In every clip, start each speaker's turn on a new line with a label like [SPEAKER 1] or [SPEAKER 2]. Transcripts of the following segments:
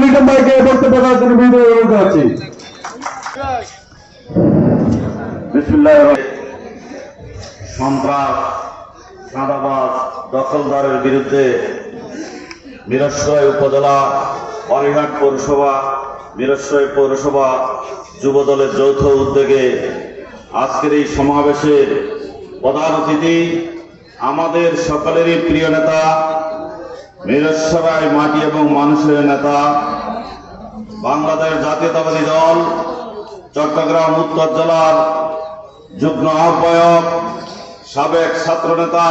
[SPEAKER 1] লিটন ভাইকে বক্তব্য দেওয়ার জন্য বিনীত অনুরোধ জানাচ্ছি।
[SPEAKER 2] সন্ত্রাস, চাঁদাবাজ, দখলদারের বিরুদ্ধে মিরসরাই উপজেলা, বারীহাট পৌরসভা, মিরসরাই পৌরসভা যুবদলের যৌথ উদ্যোগে আজকের এই সমাবেশের প্রধান অতিথি আমাদের সকলেরই প্রিয় নেতা, মিরসরাই মাটি এবং মানুষের নেতা, বাংলাদেশ জাতীয়তাবাদী দল চট্টগ্রাম উত্তর জেলার যুগ্ম আহ্বায়ক, সাবেক ছাত্রনেতা,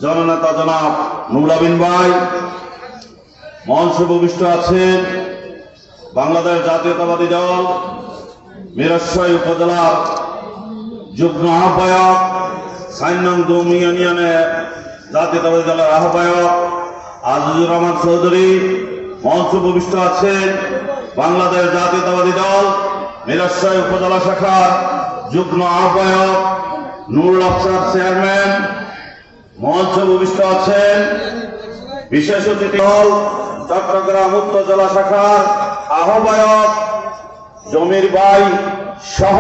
[SPEAKER 2] জননেতা জনাব নুরুল আমিন ভাই, মঞ্চে উপবিষ্ট আছেন বাংলাদেশ জাতীয়তাবাদী দল মিরসরাই উপজেলার যুগ্ম আহ্বায়ক, ৪ নং দুম ইউনিয়নের জাতীয়তাবাদী দলের আহ্বায়ক আজিজুর রহমান চৌধুরী, মঞ্চে উপবিষ্ট আছেন বাংলাদেশ জাতীয়তাবাদী দল মিরসরাই উপজেলা শাখার যুগ্ম আহ্বায়ক নুরুল আফসার চেয়ারম্যান, মঞ্চে উপবিষ্ট আছেন বিশেষ অতিথি দল চট্টগ্রাম উত্তর জেলা শাখার আহ্বায়ক জমির ভাই সহ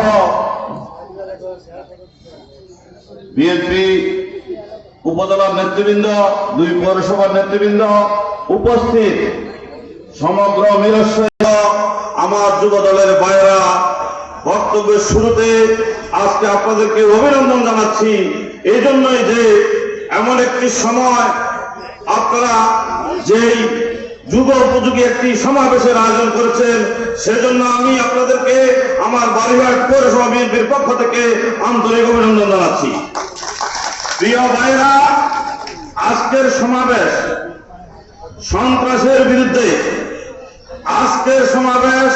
[SPEAKER 2] বিএনপি উপজেলার নেতৃবৃন্দ, 2 পৌরসভার নেতৃবৃন্দ, উপস্থিত সমগ্র মিরসরাই আমার যুব দলের ভাইয়েরা, বক্তব্যের শুরুতে আজকে আপনাদেরকে অভিনন্দন জানাচ্ছি এই জন্যই যে এমন একটি সময় আপনারা যেই যুগ উপযোগী একটি সমাবেশের আয়োজন করেছেন, সেজন্য আমি আপনাদেরকে আমার বারীহাট পৌরসভা বিএনপির পক্ষ থেকে আন্তরিক অভিনন্দন জানাচ্ছি। প্রিয় ভাইরা, আজকের সমাবেশ সন্ত্রাসের বিরুদ্ধে, আজকের সমাবেশ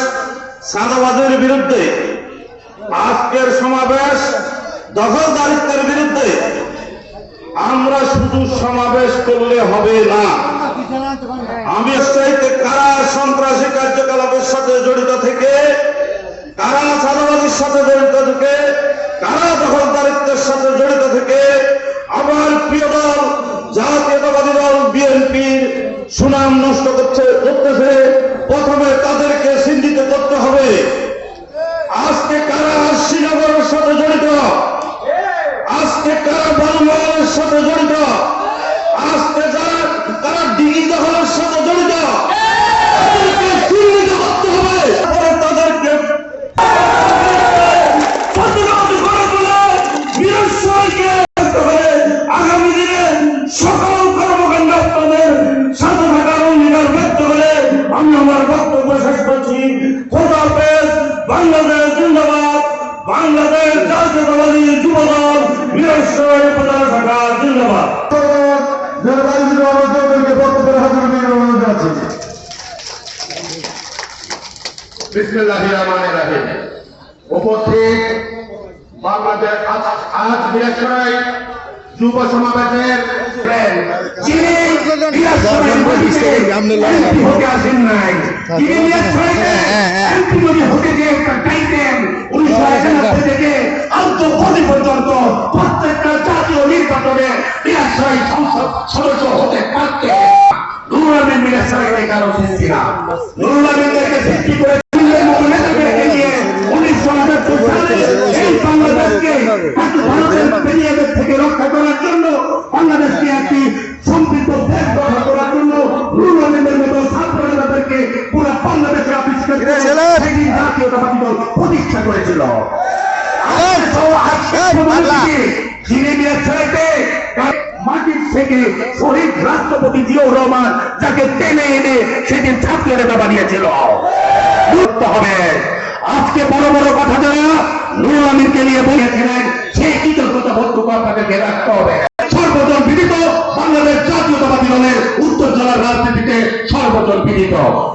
[SPEAKER 2] চাঁদাবাজের বিরুদ্ধে, আজকের সমাবেশ দখলদারিত্বের বিরুদ্ধে। আমরা শুধু সমাবেশ করলে হবে না, আমি চাইতে কারা সন্ত্রাসী কার্যকলাপের সাথে জড়িত থেকে, কারা চাঁদাবাজির সাথে জড়িত থেকে, কারা দখলদারিত্বের সাথে জড়িত থেকে আমার প্রিয় দল জাতীয়তাবাদী দল বিএনপির সুনাম নষ্ট করতেছে, প্রথমে তাদেরকে চিহ্নিত করতে হবে। আজকে কারা শ্রীনগরের সাথে জড়িত, আজকে কারা বালুমলের সাথে জড়িত, আজকে কারা ডিগি দখলের সাথে জড়িত, তাদেরকে চিহ্নিত করতে হবে। তাদেরকে আগামী দিনে সকল কর্মকাণ্ড আপনাদের সাথে থাকার অঙ্গীকার ব্যক্ত করে আমি আমার বক্তব্য শেষ করছি। খোদা হাফেজ। বাংলাদেশ জিন্দাবাদ। বাংলাদেশ জাতীয়তাবাদী যুব দল মিরসরাই উপজেলা শাখা জিন্দাবাদ।
[SPEAKER 3] বিসমিল্লাহির রহমানির রহিম। উপস্থিত বাংলাদেশ আজ মিরসরাই যুব সমাবেশের পর্যন্ত প্রত্যেকটা জাতীয় নির্বাচনে মিরসরাই সংসদ সদস্য হতে পারতে নুরুল আমিন মিরসরাই কারো সৃষ্টি না, নুরুল আমিনদেরকে সৃষ্টি করে থেকে রক্ষা করার জন্য, বাংলাদেশকে একটি সমৃদ্ধ দেশ গঠন করার জন্য নুরুল আমিনের মতো ছাত্র নেতাদেরকে পুরো বাংলাদেশে আবিষ্কার করে জাতীয়তাবাদী দল প্রতিষ্ঠা করেছিল। মাটির থেকে শহীদ রাষ্ট্রপতি জিয়াউর রহমান যাকে টেনে এনে সেদিন ছাত্র নেতা বানিয়েছিল। হবে আজকে বড় বড় কথা যারা নুরুল আমিনকে নিয়ে বলেছিলেন, সেই কৃতজ্ঞতা বোধটুকু আপনাদেরকে রাখতে হবে। সর্বজন বিদিত বাংলাদেশ জাতীয়তাবাদী দলের উত্তর জেলার রাজনীতিতে সর্বজন বিদিত।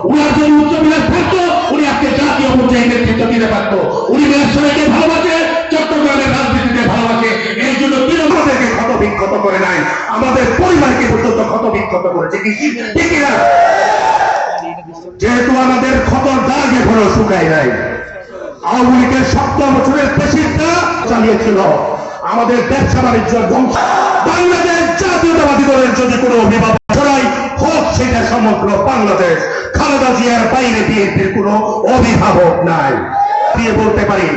[SPEAKER 3] উনার যে উচ্চ বিলাস থাকতো, উনি আজকে জাতীয় পর্যায়ে নেতৃত্ব দিতে পারত। উনি মিরসরাইকে ভালোবাসে, চট্টগ্রামের রাজনীতিতে ভালোবাসে, এই জন্য তিনি আমাদেরকে ক্ষতবিক্ষত করে নাই, আমাদের পরিবারকে পর্যন্ত ক্ষতবিক্ষত করেছে। ঠিক না? যেহেতু আমাদের ক্ষতর দাগ এখনো শুকায় নাই, আওয়ামী লীগের 70 বছরের পেশিটা চালিয়েছিল, আমাদের ব্যবসা বাণিজ্য ধ্বংস। বাংলাদেশ জাতীয়তাবাদী দলের যদি কোনো অভিভাবক হোক সেটা সমগ্র বাংলাদেশ। খালেদা জিয়ার বাইরে বিএনপির কোনো অভিভাবক নাই। দিয়ে বলতে পারি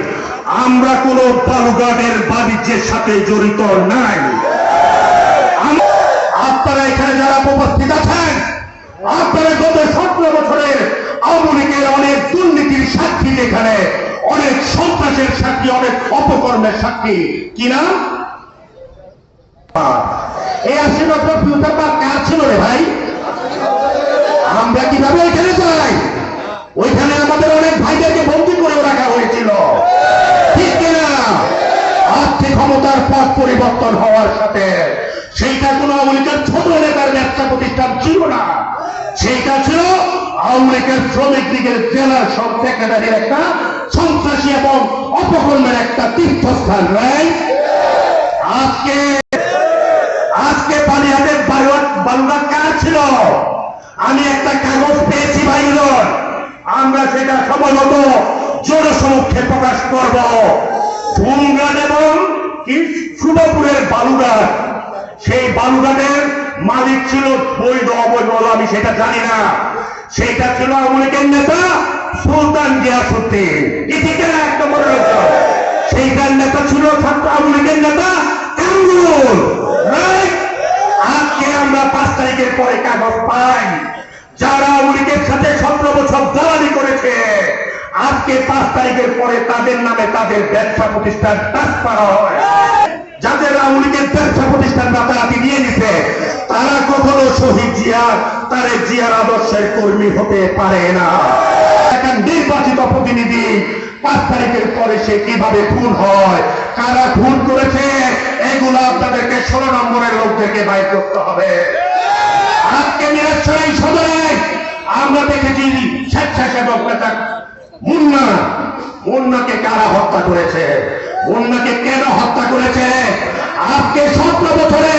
[SPEAKER 3] আমরা কোনো বালুঘাটের বাণিজ্যের সাথে জড়িত নাই। আপনারা এখানে যারা উপস্থিত আছেন, আপনারা গত 17 বছরের আওয়ামী লীগের অনেক দুর্নীতির সাক্ষী, এখানে অনেক সন্ত্রাসের সাক্ষী, অনেক অপকর্মের সাক্ষী। কি নাম? এই 80 বছর ফিউচার পার্ক কার ছিল রে ভাই? আমরা কিভাবে ওইখানে যাই? ওইখানে আমাদের অনেক ভাইদেরকে বন্দী করে রাখা হয়েছিল, ঠিক কিনা? আজকে ক্ষমতার পথ পরিবর্তন হওয়ার সাথে সেইটা কোন আওয়ামী লীগের ছোট নেতার ব্যবসা প্রতিষ্ঠান ছিল না, সেইটা ছিল আওয়ামী লীগের শ্রমিক লীগের জেলার সব সেক্রেটারির একটা সন্ত্রাসী এবং অপকর্মের একটা তীর্থস্থান। রাইট? আজকে বালিয়াদের বালুঘাট কার ছিল? আমি একটা কাগজ পেয়েছি ভাইগুলোর, আমরা সেটা সময় মতো জনসমক্ষে প্রকাশ করব। ধুমঘাট এবং শুভপুরের বালুঘাট, সেই বালুঘাটের মালিক ছিল বৈধ অবৈধ আমি সেটা জানি না, সেইটা ছিল আওয়ামী লীগের নেতা সুলতান গিয়াসউদ্দিন। এদিকের এক নম্বর সেইটার নেতা ছিল ছাত্র আওয়ামী লীগের নেতা কামরুল। আজকে আমরা 5 তারিখের পরে কাগজ পাই, যারা আওয়ামী লীগের সাথে 17 বছর দালালি করেছে, আজকে 5 তারিখের পরে তাদের নামে তাদের ব্যবসা প্রতিষ্ঠান ট্রান্সফার হয়। যাদের আওয়ামী লীগের ব্যবসা প্রতিষ্ঠান রাতারাতি নিয়ে নিছে, তারা কখনো শহীদ জিয়ার, তারেক জিয়ার আদর্শের কর্মী হতে পারে না। একটা নির্বাচিত প্রতিনিধি 5 তারিখের পরে সে কিভাবে খুন হয়, কারা খুন করেছে, এগুলো আপনাদেরকে 16 নম্বরের লোকদেরকে বাইর করতে হবে। আজকে মিরাজশাহী সদরে আমরা দেখেছি স্বেচ্ছাসেবক নেতা মুন্নাকে কারা হত্যা করেছে, মুন্নাকে কেন হত্যা করেছে? আজকে 17 বছরে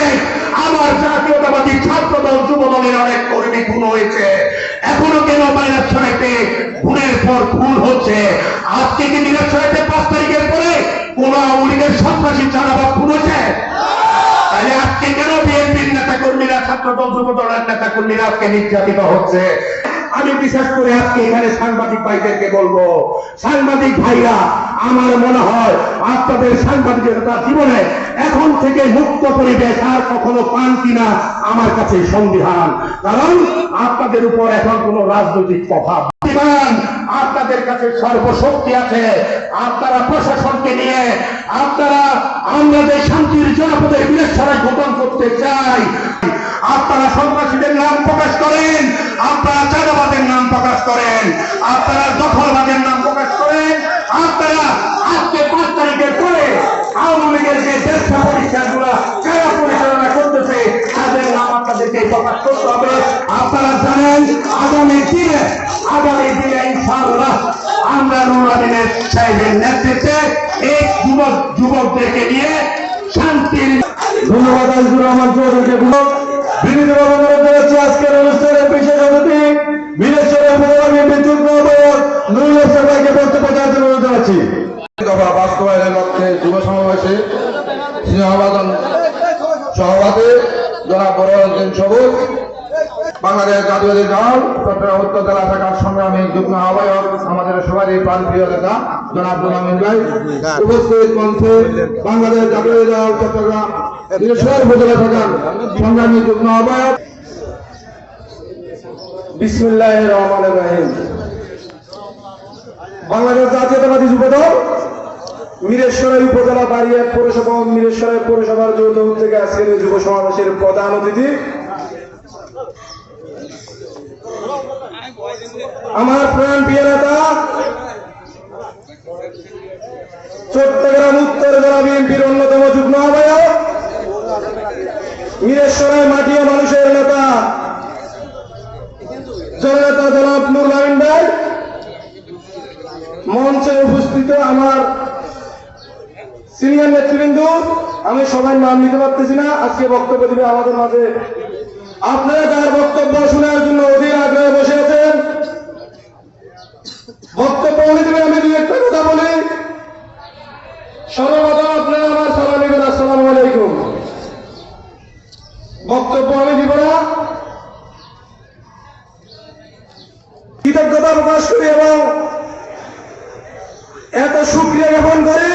[SPEAKER 3] আমার জাতীয়তাবাদী ছাত্র দল যুব দলের অনেক কর্মী খুন হয়েছে, এখনো কেন মিরাজশাহীতে খুনের পর খুন হচ্ছে? আজকে কি মিরাজশাহীতে 5 তারিখের পরে কোন আওয়ামী লীগের সন্ত্রাসী চাঁদাবাজ খুন হয়েছে? তাহলে আজকে কেন বিএনপির নেতা কর্মীরা, ছাত্র দল যুব দলের নেতা কর্মীরা আজকে নির্যাতিত হচ্ছে? আমি বিশেষ করে আজকে এখানে সাংবাদিক ভাইদেরকে বলবো, সাংবাদিক ভাইরা, আমার মনে হয় আপনাদের সাংবাদিকতা জীবনে এখন থেকে মুক্ত পরিবেশ আর কখনো পান কিনা আমার কাছে সন্দিহান। কারণ আপনাদের উপর এখন কোন রাজনৈতিক প্রভাব, আপনাদের কাছে সর্বশক্তি আছে। আপনারা প্রশাসনকে নিয়ে আমরা যে শান্তির জনপদের বিরেশ্বরে গঠন করতে চাই, আপনারা সন্ত্রাসীদের নাম প্রকাশ করেন, আপনারা চাঁদাবাদের নাম প্রকাশ করেন, আপনারা দখলবাদের নাম প্রকাশ করেন, আপনারা আজকে 5 তারিখের পরে আওয়ামী লীগের যে ব্যবসা প্রতিষ্ঠানগুলো কারা পরিচালনা করতেছে তাদের নাম আপনাদেরকে প্রকাশ করতে হবে। আপনারা জানেন আগামী দিনে ইনশাআল্লাহ আমরা নুরুল আমিনের সাহেবের নেতৃত্বে এই যুবকদেরকে নিয়ে শান্তির
[SPEAKER 1] ধন্যবাদ। আজিজুর রহমান চৌধুরীকে বিনীতভাবে অনুরোধ জানাচ্ছি আজকের অনুষ্ঠানের বিশেষ অতিথি মিরেশ্বরের উপজেলা বিএনপির যুগ্ম আহ্বায়ক নুরুল হোসেন ভাইকে বক্তব্য দেওয়ার জন্য অনুরোধ জানাচ্ছি।
[SPEAKER 4] দফা বাস্তবায়নের লক্ষ্যে যুব সমাবেশে সভাপতি জনাব বড়ুদ্দিন সবুজ, বাংলাদেশ জাতীয়তাবাদী দল চট্টগ্রাম উত্তর জেলা শাখার সংগ্রামী যুগ্ম আহ্বায়ক, আমাদের সবারই প্রাণপ্রিয় নেতা জনাব আমিন ভাই, উপস্থিত মঞ্চে বাংলাদেশ জাতীয়তাবাদী দল চট্টগ্রাম উপজেলা শাখার সংগ্রামী যুগ্ম আহ্বায়ক।
[SPEAKER 1] বিসমিল্লাহির রহমানির রহিম। বাংলাদেশ জাতীয়তাবাদী যুবদল মিরেশ্বরাই উপজেলা বাড়িয়া পৌরসভা মিরেশ্বরাই পৌরসভার যৌথ উদ্যোগে আজকের এই যুব সমাবেশের প্রধান অতিথি আমার প্রাণ প্রিয় নেতা চট্টগ্রাম উত্তর জেলা বিএনপির অন্যতম যুগ্ম আহ্বায়ক, মিরেশ্বরাই মাটিয়া মানুষের নেতা জননেতা জনাব নুরুল আমিন ভাই, মঞ্চে উপস্থিত আমার সিনিয়র নেতৃবৃন্দ, আমি সবাই নাম নিতে পারতেছি না, আজকে বক্তব্য দিবে আমাদের মাঝে। আপনারা তার বক্তব্য শোনার জন্য অধীর আগ্রহে বসে আছেন। বক্তব্য উনি দেবেন, আমি 2-1টা কথা বলি। সর্বপ্রথম আপনারা আমার সালাম দিবেন, আসসালামু আলাইকুম। বক্তব্য আমি দিব না, এত সুক্রিয়া জ্ঞাপন করি,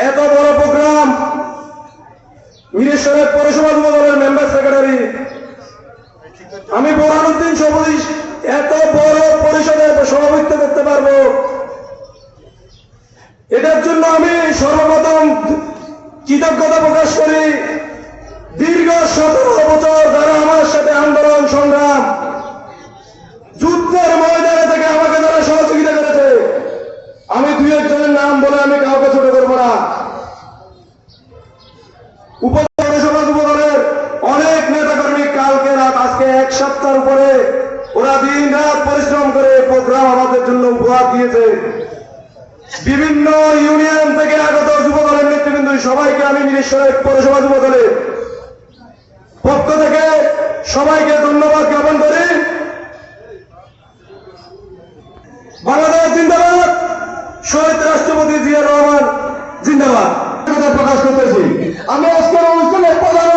[SPEAKER 1] এত বড় প্রোগ্রাম মিরেশ্বরের পৌরসভা যুব দলের মেম্বার সেক্রেটারি আমি বোরহানুদ্দিন সবুজ এত বড় পরিষদে সভাপতিত্ব করতে পারবো, এটার জন্য আমি সর্বপ্রথম কৃতজ্ঞতা প্রকাশ করি। দীর্ঘ 17 বছর যারা আমার সাথে আন্দোলন সংগ্রাম যুদ্ধের ময়দানে থেকে আমাকে যারা সহযোগিতা করেছে, আমি দুই একজনের নাম বলে আমি কাউকে ছোট করবো না। উপজেলা যুব দলের অনেক নেতাকর্মী কালকে রাত আজকে 1 সপ্তাহের উপরে ওরা দিন রাত পরিশ্রম করে প্রোগ্রাম আমাদের জন্য উপহার দিয়েছে। বিভিন্ন ইউনিয়ন থেকে আগত যুব দলের নেতৃবৃন্দ সবাইকে আমি মিরেশ্বরের পৌরসভা যুব দলের পক্ষ থেকে সবাইকে ধন্যবাদ জ্ঞাপন করি। বাংলাদেশ জিন্দাবাদ, শহীদ রাষ্ট্রপতি জিয়া রহমান জিন্দাবাদ কথা প্রকাশ করতেছি। আমি আজকের অনুষ্ঠানের প্রধান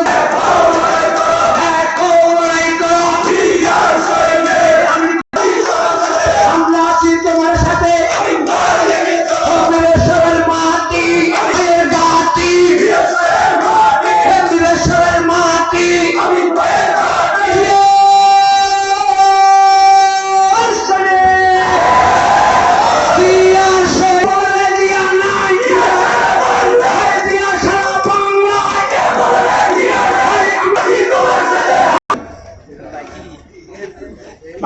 [SPEAKER 3] আমরা আছি তোমার সাথে, মিরেশ্বরের মাটি, মিরেশ্বরের মাটি,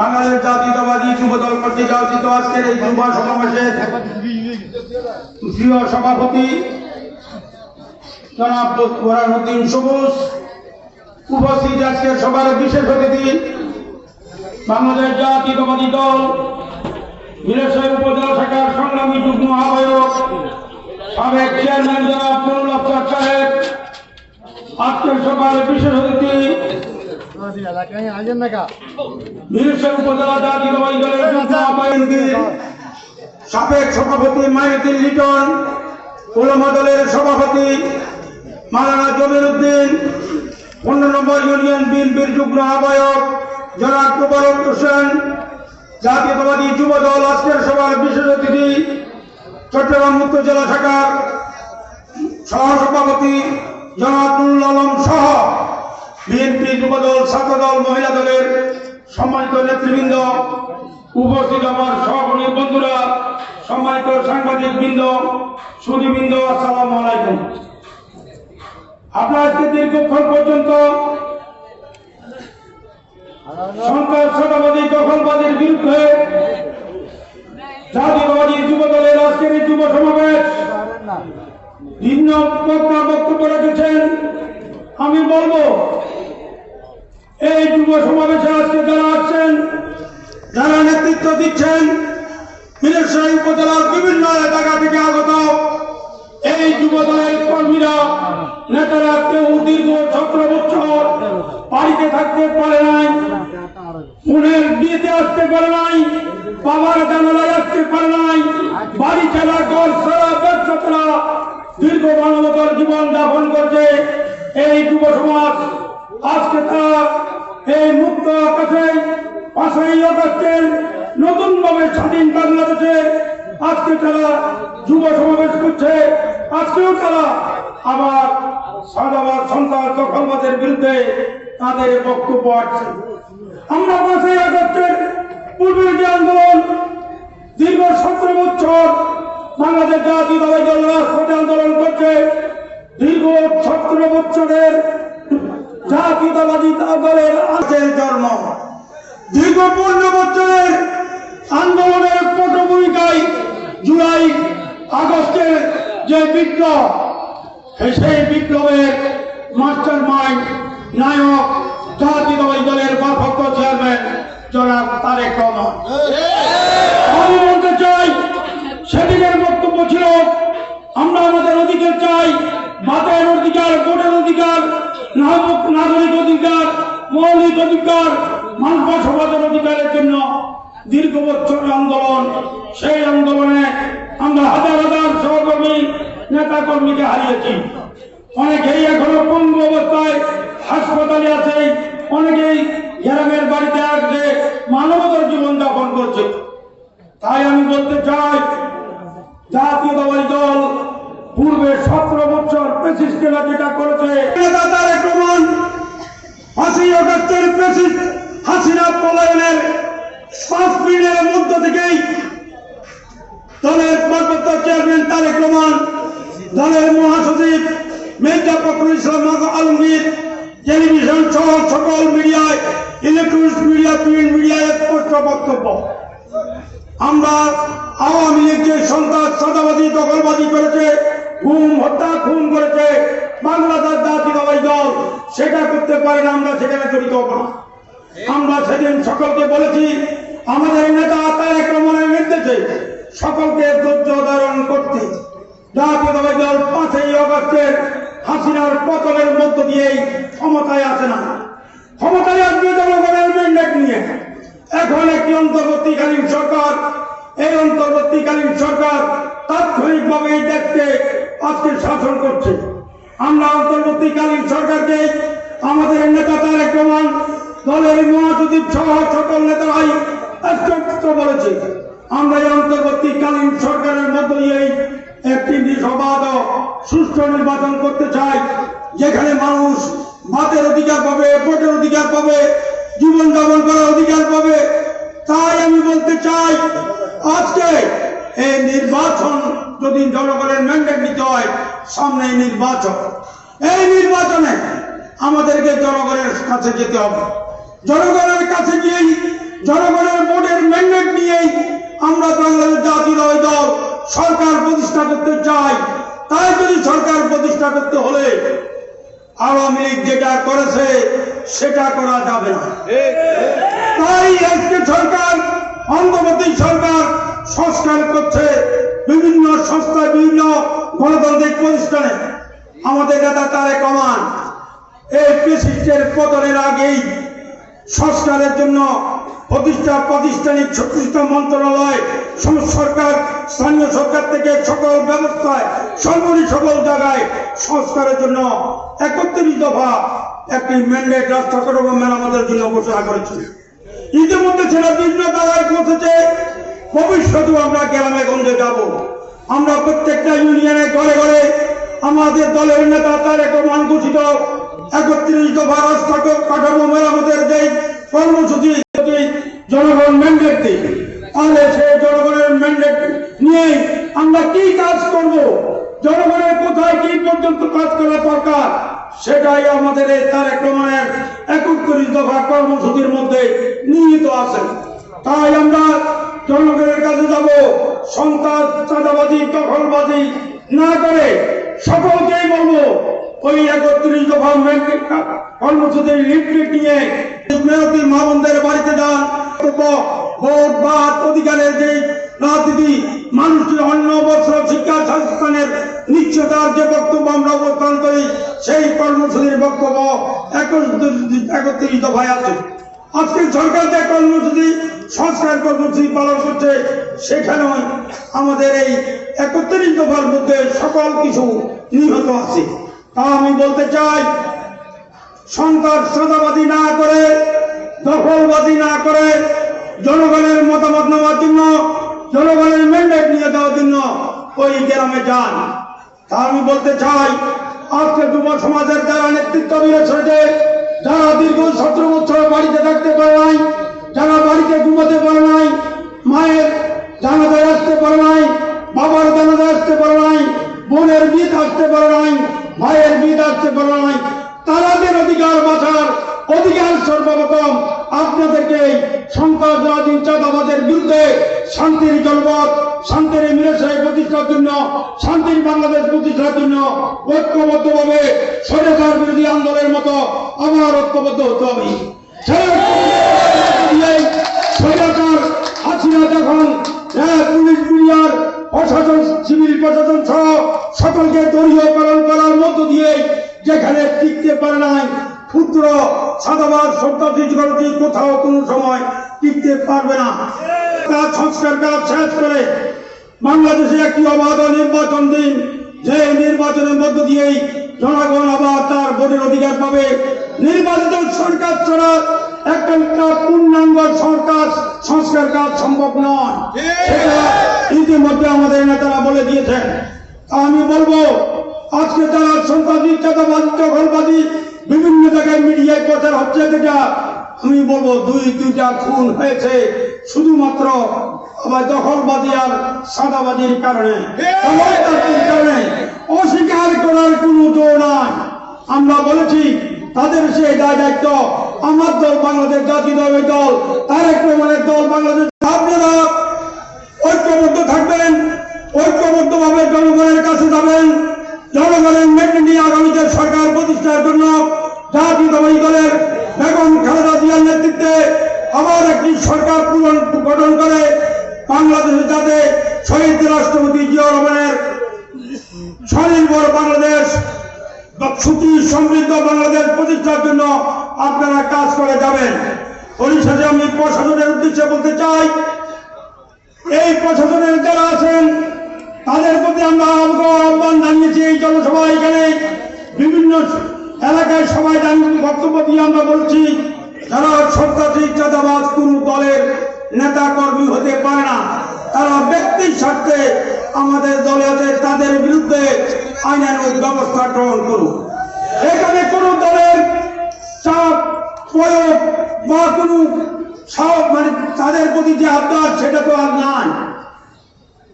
[SPEAKER 2] বাংলাদেশ জাতীয়তাবাদী যুব দল কর্তৃক আয়োজিত আজকের এই যুব সমাবেশের প্রিয় সভাপতি জনাব বোরহানুদ্দিন সবুজ, উপস্থিত আজকের সভার বিশেষ অতিথি বাংলাদেশ জাতীয়তাবাদী দল মিরেশ্বর উপজেলা শাখার সংগ্রামী যুগ্ম আহ্বায়ক সাবেক চেয়ারম্যান জনাব নুরুল আফসার সাহেব, আজকের সভার বিশেষ অতিথি মিরেশ্বর উপজেলা জাতীয়তাবাদী দলের যুগ্ম আহ্বায়ক সাবেক সভাপতি মাইনুদ্দিন লিটন, উলামা দলের সভাপতি মাওলানা জমির উদ্দিন, 15 নম্বর ইউনিয়ন বিএনপির যুগ্ম আহ্বায়ক জনাব মোবারক হোসেন, জাতীয়তাবাদী যুব দল আজকের সভার বিশেষ অতিথি চট্টগ্রাম উত্তর জেলা শাখার সহসভাপতি জনাব নুরুল আলম সহ বিএনপি যুবদল, ছাত্রদল, মহিলা দলের সম্মানিত নেতৃবৃন্দ, উপস্থিত আমার সহকর্মী বন্ধুরা, সম্মানিত সাংবাদিক বৃন্দ, সুধীবৃন্দ, আসসালামু আলাইকুম। আপনারা আজকে দীর্ঘক্ষণ পর্যন্ত সন্ত্রাসবাদী দখলবাদীর বিরুদ্ধে জাতীয়তাবাদী যুব দলের আজকের এই যুব সমাবেশ ভিন্ন বক্তব্য রেখেছেন। আমি বলবো এই যুব সমাবেশে আজকে যারা আসছেন, যারা নেতৃত্ব দিচ্ছেন, মিরেশ্বর উপজেলার বিভিন্ন এলাকা থেকে আগত এই যুব দলের কর্মীরা, নেতারা কেউ দীর্ঘ 17 বছর বাড়িতে থাকতে পারে নাই, মনের বিয়েতে আসতে পারে নাই, বাবার জানালায় আসতে পারে নাই, বাড়ি ছাড়া, ঘর ছাড়া, ব্যবসা ছাড়া দীর্ঘ মানবতার জীবন যাপন করছে এই যুব সমাজ। আজকে তারা এই মুক্ত আকাশে 5ই আগস্টের নতুন ভাবে স্বাধীন বাংলাদেশে আজকে তারা যুব সমাবেশ করছে। আজকেও তারা আবার সন্ত্রাস দখলবাদের বিরুদ্ধে তাদের বক্তব্য আছে। আমরা 5ই আগস্টের পূর্বের যে আন্দোলন দীর্ঘ 17 বছর বাংলাদেশ জাতীয়তাবাদী দল রাজপথে আন্দোলন করছে, দীর্ঘ 17 বছরের জাতীয়তাবাদী দলের আজের জন্ম, দীর্ঘ 15 বছরের আন্দোলনের পটভূমিকায় জুলাই আগস্টের যে বিপ্লব, সেই বিপ্লবের মাস্টার মাইন্ড, নায়ক, জাতীয়তাবাদী দলের ভারপ্রাপ্ত চেয়ারম্যান জনাব তারেক রহমান। আমি বলতে চাই, সেদিনের বক্তব্য ছিল আমরা আমাদের অধিকার চাই, বাতের অধিকার, ভোটের অধিকার, নাগরিক অধিকার, মৌলিক অধিকার, মানব সমাজের অধিকারের জন্য দীর্ঘ বছরের আন্দোলন। সেই আন্দোলনে আমরা হাজার হাজার সহকর্মী, নেতা কর্মীকে হারিয়েছি। অনেকেই এখনো পঙ্গু অবস্থায় হাসপাতালে আছে, অনেকেই গ্রামের বাড়িতে আসছে, মানবতার জীবন যাপন করছে। তাই আমি বলতে চাই, জাতীয়তাবাদী দল পূর্বে 17 বছর প্রেসিডেন্টরা যেটা করেছে, তারেক রহমান ফাঁসি অগস্টের প্রেসিডেন্ট হাসিনা পলায়নের 5 মিনিটের মধ্য থেকেই দলের ভারপ্রাপ্ত চেয়ারম্যান তারেক রহমান, দলের মহাসচিব মির্জা ফখরুল ইসলাম আলমগীর, টেলিভিশন সহ সকল মিডিয়ায়, ইলেকট্রনিক্স মিডিয়া, প্রিন্ট মিডিয়ায় স্পষ্ট বক্তব্য। আমরা আওয়ামী লীগ যে সন্ত্রাস, চাঁদাবাজি, দখলবাজি করেছে, গুম, হত্যা, খুন করেছে, বাংলাদেশ জাতীয়তাবাদী দল সেটা করতে পারে না, আমরা সেখানে জড়িত হব না। আমরা সেদিন সকলকে বলেছি, আমাদের নেতা তারেক রহমানের নির্দেশে সকলকে ধৈর্য ধারণ করতে। জাতীয়তাবাদী দল 5ই অগস্টের হাসিনার পতনের মধ্য দিয়েই ক্ষমতায় আসে না, ক্ষমতায় আসবে জনগণের ম্যান্ডেট নিয়ে। এখন একটি অন্তর্বর্তীকালীন সরকার, এই অন্তর্বর্তীকালীন সরকার তাৎক্ষণিকভাবে এই দেশকে আজকে শাসন করছে। আমরা অন্তর্বর্তীকালীন সরকারকে আমাদের নেতা তারেক রহমান, দলের মহাসচিব সহ সকল নেতারাই স্পষ্ট বলেছে, আমরা এই অন্তর্বর্তীকালীন সরকারের মধ্য দিয়েই একটি নিঃসবাদ সুষ্ঠু নির্বাচন করতে চাই, যেখানে মানুষ ভাতের অধিকার পাবে, ভোটের অধিকার পাবে, জীবনযাপন করার অধিকার পাবে। তাই আমি বলতে চাই, আজকে এই নির্বাচন যদি জনগণের ম্যান্ডেট নিতে হয়, সামনে নির্বাচন, এই নির্বাচনে আমাদেরকে জনগণের কাছে যেতে হবে। জনগণের কাছে গিয়েই, জনগণের ভোটের ম্যান্ডেট নিয়েই আমরা বাংলাদেশ জাতীয়তাবাদী দল সরকার প্রতিষ্ঠা করতে চাই। তাই যদি সরকার প্রতিষ্ঠা করতে হলে আওয়ামী লীগ যেটা করেছে সেটা করা যাবে না। তাই আজকে সরকার, অন্তর্বর্তী সরকার সংস্কার করছে বিভিন্ন সংস্থায়, বিভিন্ন গণতান্ত্রিক প্রতিষ্ঠানে। আমাদের নেতা তারেক রহমান এই প্রেসিডেন্টের পতনের আগেই সংস্কারের জন্য প্রাতিষ্ঠানিক 36টা মন্ত্রণালয়, সরকার, স্থানীয় সরকার থেকে সকল ব্যবস্থায়, সর্বোচ্চ সকল জায়গায় সংস্কারের জন্য 31 দফা একটি ম্যান্ডেট রাষ্ট্র মেরামতের জন্য ঘোষণা করেছে। ইতিমধ্যে সেটা বিভিন্ন জায়গায় পৌঁছেছে। ভবিষ্যতেও আমরা গ্রামে গঞ্জে যাব। আমরা প্রত্যেকটা ইউনিয়নে ঘরে ঘরে আমাদের দলের নেতা তারেক রহমান ঘোষিত 31 দফা রাষ্ট্র কাঠামো মেরামতের যে কর্মসূচি, জনগণ ম্যান্ডেট দিই, তাহলে সেই জনগণের ম্যান্ডেট নিয়ে আমরা কি কাজ করব, জনগণের কোথায় কি পর্যন্ত কাজ করা দরকার, সেটাই আমাদের এই তারেক রহমানের 31 দফা কর্মসূচির মধ্যে নিহিত আছে। তাই আমরা জনগণের কাছে যাব, সন্ত্রাস, চাঁদাবাজি, দখলবাজি না করে সকলকেই বলবো, ওই 31 দফা কর্মসূচির লিফলেট নিয়ে মেয়রী মাহমুদের বাড়িতে যান। ভোট বাদ অধিকারের যে রাজনীতি, মানুষের অন্য বছর শিক্ষা সংস্থানের নিশ্চয়তার যে বক্তব্য আমরা অবস্থান করি, সেই কর্মসূচির বক্তব্য 31 দফায় আছে। আজকে সরকার যে কর্মসূচি, সংস্কার কর্মসূচি পালন করছে, সেখানে আমাদের এই 31 দফার মধ্যে সকল কিছু নিহত আছে। তা আমি বলতে চাই, সন্ত্রাস, চাঁদাবাজি না করে, দখলবাজি না করে, জনগণের মতামত নেওয়ার জন্য, জনগণের ম্যান্ডেট নিয়ে দেওয়ার জন্য ওই গ্রামে যান। তা আমি বলতে চাই, আজকে যুব সমাজের যারা নেতৃত্ব দিয়েছে, যারা দীর্ঘ 17 বছর বাড়িতে থাকতে পারে নাই, যারা বাড়িতে ঘুমাতে পারে নাই, মায়ের জানাজায় আসতে পারে নাই, বাবার জানাজায় আসতে পারে নাই, বোনের বিয়ে আসতে পারে নাই, ভাইয়ের বিয়ে আসতে পারে নাই, তাদের অধিকার বাঁচার অধিকার সর্বপ্রথম আপনাদেরকে সন্ত্রাসবাদী, চাঁদাবাজের বিরুদ্ধে শান্তির জনপথ, শান্তির মিলেশাই প্রতিষ্ঠার জন্য, শান্তির বাংলাদেশ প্রতিষ্ঠার জন্য ঐক্যবদ্ধভাবে স্বৈরাচার বিরোধী আন্দোলনের মতো আবার ঐক্যবদ্ধ হতে হবে। স্বৈরাচার হাসিনা যখন পুলিশ, মিডিয়ার প্রশাসন, সিভিল প্রশাসন সহ সকলকে দলীয়করণ করার মধ্য দিয়ে যেখানে টিকতে পারে নাই, ক্ষুদ্র সাদাবাদ সন্ত্রাসী কোথাও কোনো সময় টিকতে পারবে না। কাজ, সংস্কার কাজ শেষ করে বাংলাদেশে একটি অবাধ নির্বাচন দিন, যে নির্বাচনের মধ্য দিয়েই জনগণ আবার তার ভোটের অধিকার পাবে। নির্বাচিত সরকার ছাড়া একটা পূর্ণাঙ্গ সরকার সংস্কার কাজ সম্ভব নয়। সেটা ইতিমধ্যে আমাদের নেতারা বলে দিয়েছেন। আমি বলবো আজকে যারা সন্ত্রাসী চাঁদাবাজি দখলবাজি বিভিন্ন জায়গায় মিডিয়ায় প্রচার হচ্ছে, যেটা আমি বলবো দুইটা খুন হয়েছে শুধুমাত্র আবার দখলবাজি আর সাদাবাজির কারণে, কারণে অস্বীকার করার কোনো জো নাই। আমরা বলেছি তাদের সেই দায় দায়িত্ব, আমার দল বাংলাদেশ জাতীয় দল, তারেক রহমানের দল বাংলাদেশ, আপনারা ঐক্যবদ্ধ থাকবেন, ঐক্যবদ্ধভাবে জনগণের কাছে যাবেন, জনগণের নেতৃত্বে নিয়ে আগামীতে সরকার প্রতিষ্ঠার জন্য জাতীয়তাবাদী দলের বেগম খালেদা জিয়ার নেতৃত্বে আবার একটি সরকার গঠন করে বাংলাদেশে যাতে শহীদ রাষ্ট্রপতি জিয়া রহমানের স্বনির্ভর বাংলাদেশ, সুখী সমৃদ্ধ বাংলাদেশ প্রতিষ্ঠার জন্য আপনারা কাজ করে যাবেন। পরিশেষে আমি প্রশাসনের উদ্দেশ্যে বলতে চাই, এই প্রশাসনের যারা আছেন তাদের প্রতি আমরা আহ্বান জানিয়েছি। এই জনসভা এখানে বিভিন্ন এলাকায় সবাই বক্তব্য দিয়ে আমরা বলছি, যারা সন্ত্রাসী চাঁদাবাজ কোন দলের নেতা কর্মী হতে পারে না, তারা ব্যক্তির স্বার্থে আমাদের দলে আছে, তাদের বিরুদ্ধে আইনানুগ ব্যবস্থা গ্রহণ করুন। এখানে কোন দলের চাপ প্রয়োগ বা কোন মানে তাদের প্রতি যে আবদার সেটা তো আর নাই,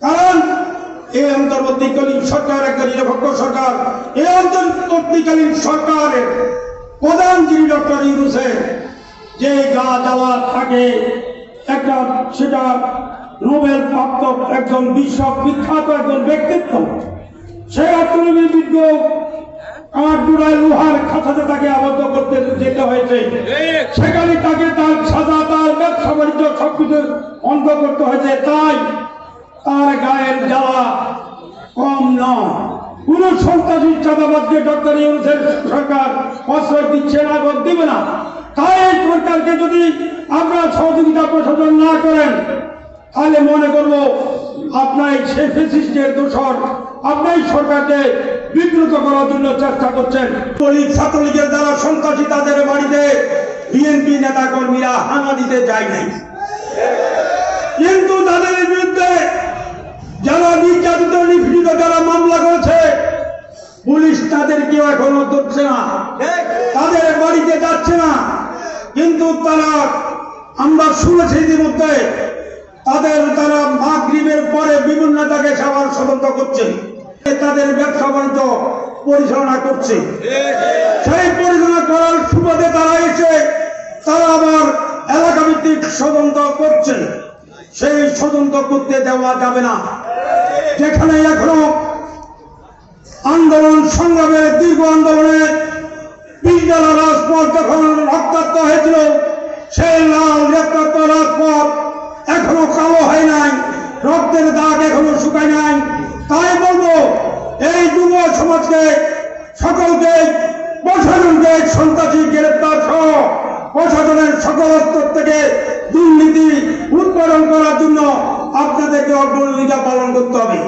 [SPEAKER 2] কারণ এই অন্তর্বর্তীকালীন সরকার একটা নিরপেক্ষ সরকার। এই অন্তর্বর্তীকালীন সরকারের প্রধান যিনি ডক্টর ইউনূসের যে গা জ্বালা থাকে একটা, সেটা নোবেল প্রাপ্ত একজন বিশ্ববিখ্যাত একজন ব্যক্তিত্ব, সে অর্থনীতিবিদ কাঠগড়ায় লোহার খাঁচাতে তাকে আবদ্ধ করতে যেতে হয়েছে। সেখানে তাকে তার সাজা, তার ব্যবসা বাণিজ্য সবকিছু বন্ধ করতে হয়েছে। তাই তার গায়ের জ্বালা কম নয়। কোন সন্ত্রাসী চাঁদাবাদকে ডক্টর ইউনূসের সরকার আশ্রয় দিচ্ছে না, দিবে না। তাই এই সরকারকে যদি আপনারা সহযোগিতা প্রশাসন না করেন, তাহলে মনে করব আপনার সেই ফ্যাসিস্টের দোষর, আপনাই সরকারকে বিব্রত করার জন্য চেষ্টা করছেন। ছাত্রলীগের যারা সন্ত্রাসী তাদের বাড়িতে বিএনপি নেতা কর্মীরা হানা দিতে যায় নাই, কিন্তু তাদের বিরুদ্ধে যারা নির্যাতিত নিপীড়িত যারা মামলা করেছে পুলিশ তাদেরকেও এখনো ধরছে না, তাদের বাড়িতে যাচ্ছে না। কিন্তু তারা, আমরা শুনেছি ইতিমধ্যে তারা মাগরিবের পরে বিভিন্ন জায়গায় খাবার স্বতন্ত্র করছে, তাদের ব্যবসা বাণিজ্য পরিচালনা করছে। সেই পরিচালনা করার সুবাদে তারা এসে তারা আবার এলাকা ভিত্তিক ষড়যন্ত্র করছে। সেই ষড়যন্ত্র করতে দেওয়া যাবে না। যেখানে এখনো আন্দোলন সংগ্রামের দীর্ঘ আন্দোলনে বিদ্যালয় রাজপথ যখন রক্তাক্ত হয়েছিল, সেই লাল রক্তাক্ত রাজপথ এখনো কালো হয় নাই, রক্তের দাগ এখনো শুকায় নাই। তাই বলবো এই যুব সমাজকে, সকলকে, প্রশাসনকে সন্ত্রাসী গ্রেপ্তার সহ প্রশাসনের সকল স্তর থেকে দুর্নীতি উৎপাদন করার জন্য আপনাদেরকে অগ্রভূমিকা পালন করতে হবে।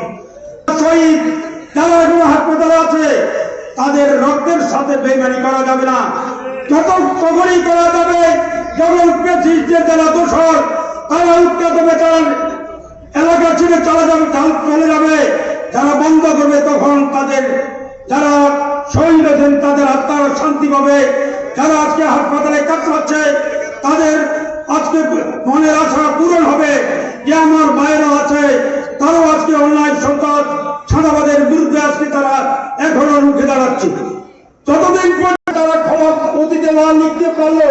[SPEAKER 2] শহীদ যারা এখনো হাসপাতালে আছে তাদের রক্তের সাথে বেইমানি করা যাবে না। তখনই করা যাবে যখন প্রেসিডেন্টের যারা দোষর তারা উৎখাত বেতন এলাকা ছেড়ে চলে যাবে, যারা বন্ধ করবে তখন তাদের যারা শহীদ হয়েছেন তাদের আত্মার শান্তি পাবে। যারা আজকে হাসপাতালে কাতরাচ্ছে তাদের আজকে মনের আশা পূরণ হবে যে আমার বাইরে আছে, তারাও আজকে অন্যায় সন্ত্রাস ছাড়াবাদের বিরুদ্ধে আজকে তারা এখনো রুখে দাঁড়াচ্ছে। যতদিন পর্যন্ত তারা ক্ষমা অতীতে না লিখতে পারলো,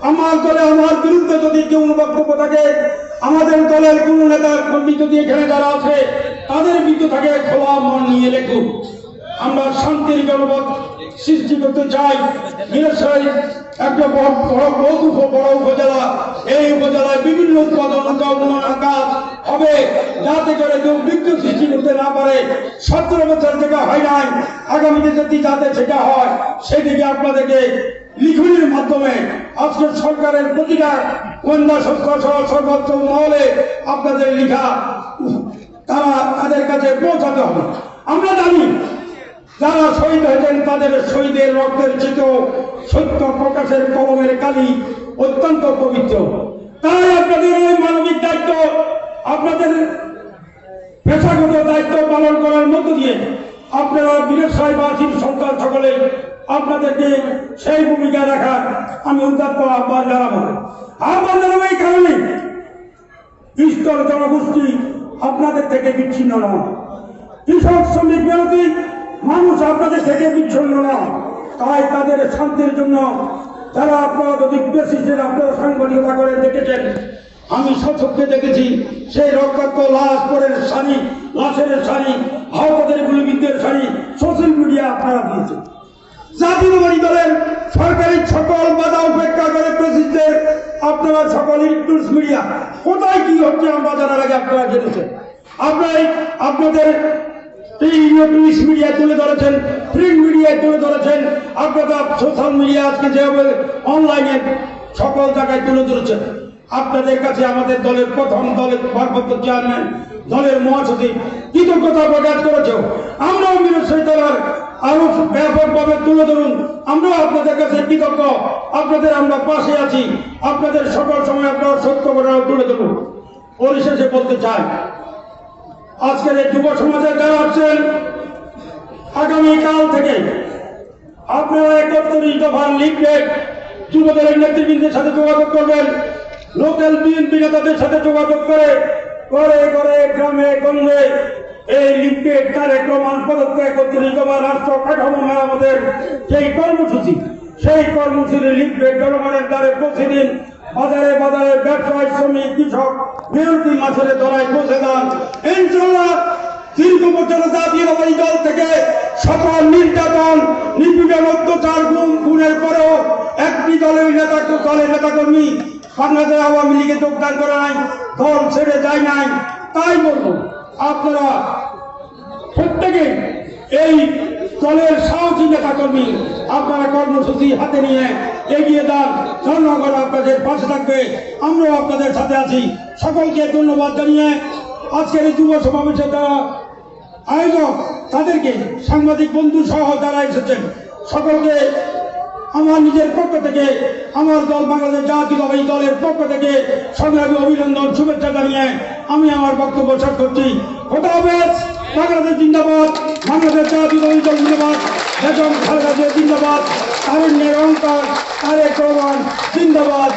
[SPEAKER 2] আমার দলে আমার বিরুদ্ধে যদি কেউ বক্তব্য থাকে, আমাদের দলের কোন নেতা কর্মী যদি এখানে যারা আছে তাদের বিরুদ্ধে থাকে, খোলা মন নিয়ে লেখুন। আমরা শান্তির জনপদ সৃষ্টি করতে চাই। একটা বড় উপজেলা, এই উপজেলায় বিভিন্ন উৎপাদন উন্নয়ন কাজ হবে, যাতে করে কেউ বিদ্যুৎ সৃষ্টি করতে না পারে। 17 বছর যেটা হয় নাই, আগামীতে যদি যাতে সেটা হয়, সেদিকে আপনাদেরকে লিখনের মাধ্যমে আজকে সরকারের প্রতিটা গোয়েন্দা সংস্থা সহ সর্বোচ্চ মহলে আপনাদের লিখা তাদের কাছে পৌঁছাতে হবে। আমরা জানি যারা শহীদ হয়েছেন তাদের শহীদের রক্তের চিত্র সত্য প্রকাশের কলমের কালি অত্যন্ত পবিত্র। তাই আপনাদের ওই মানবিক দায়িত্ব আপনাদের পেশাগত দায়িত্ব পালন করার মধ্য দিয়ে আপনারা বীরসাইবাসীর সন্তান সকলে আপনাদেরকে সেই ভূমিকা রাখার আমি উদাত্ত আহ্বান জানাবো। আহ্বান জানাবো এই কারণে স্তর জনগোষ্ঠী আপনাদের থেকে বিচ্ছিন্ন নয়, কৃষক শ্রমিক বিরোধী মানুষ আপনাদের থেকে বিচ্ছিন্ন নয়। তাই তাদের শান্তির জন্য যারা আপনারা যদি বেসিসের আপনারা সাংবাদিকতা করে দেখেছেন, আমি সচক্ষে দেখেছি সেই রক্তাক্ত লাশ পরের শাড়ি, লাশের শাড়ি, আহতদের গুলিবিদ্ধের শাড়ি সোশ্যাল মিডিয়া আপনারা দিয়েছেন। জাতীয়তাবাদী দলের সরকারি সকল বাধা উপেক্ষা করে প্রেসিডেন্টের আপনারা সকল ইলেকট্রনিক্স মিডিয়া কোথায় কি হচ্ছে আমরা জানার আগে আপনারা জেনেছেন। আপনাদের ইলেকট্রনিক্স মিডিয়া তুলে ধরেছেন, প্রিন্ট মিডিয়ায় তুলে ধরেছেন, আপনারা সোশ্যাল মিডিয়া আজকে যেভাবে অনলাইনে সকল জায়গায় তুলে ধরেছেন। আপনাদের কাছে আমাদের দলের প্রথম দলের ভারপ্রাপ্ত চেয়ারম্যান, দলের মহাসচিব কৃতজ্ঞতা প্রকাশ করেছে। আমরাও বীরসাইতলার আরো ব্যাপকভাবে তুলে ধরুন, আমরাও আপনাদের কাছে কৃতজ্ঞ, আপনাদের আমরা পাশে আছি, আপনাদের সকল সময় আপনারা সত্য ঘটনা তুলে ধরুন। পরিশেষে বলতে চাই, আজকের এই যুব সমাজে যারা আসছেন, আগামীকাল থেকে আপনারা 31 দফার লিফলেট যুবদলের নেতৃবৃন্দের সাথে যোগাযোগ করবেন, লোকাল বিএনপি নেতাদের সাথে যোগাযোগ করে ঘরে ঘরে গ্রামে গঞ্জে এই লিফলেট কার্যক্রম পদত্যাগ 31 দফা রাষ্ট্র কাঠামো মেরামতের সেই কর্মসূচি, সেই কর্মসূচির লিফলেট জনগণের দ্বারে পৌঁছে দিন। বাজারে বাজারে ব্যবসায়ী, শ্রমিক, কৃষক বিরোধী মাসের ধরায় পৌঁছে দেন। ইনশাআল্লাহ দীর্ঘ বছর জাতীয়তাবাদী দল থেকে সকল নির্যাতন, নিপীড়ন, অত্যাচার, গুণের পরেও একটি দলের নেতাকর্মী বাংলাদেশ আওয়ামী লীগে যোগদান করে নাই, দল ছেড়ে যায় নাই। তাই বলবো, আপনারা প্রত্যেকে এই দলের সাহসী নেতাকর্মী আপনারা কর্মসূচি হাতে নিয়ে এগিয়ে যান। জনগণ আপনাদের পাশে থাকবে, আমরাও আপনাদের সাথে আছি। সকলকে ধন্যবাদ জানিয়ে আজকের এই যুব সমাবেশে যারা আয়োজক তাদেরকে, সাংবাদিক বন্ধু সহ যারা এসেছেন সকলকে আমার নিজের পক্ষ থেকে, আমার দল বাংলাদেশ জাতীয়তাবাদী দলের পক্ষ থেকে সংগ্রামী অভিনন্দন, শুভেচ্ছা জানিয়ে আমি আমার বক্তব্য শেষ করছি। খোদা হাফেজ। বাংলাদেশ জিন্দাবাদ, বাংলাদেশ জাতীয়তাবাদী দল জিন্দাবাদ, বেগম খালেদা জিয়া জিন্দাবাদ, তারুণ্যের অহংকার তারেক রহমান জিন্দাবাদ।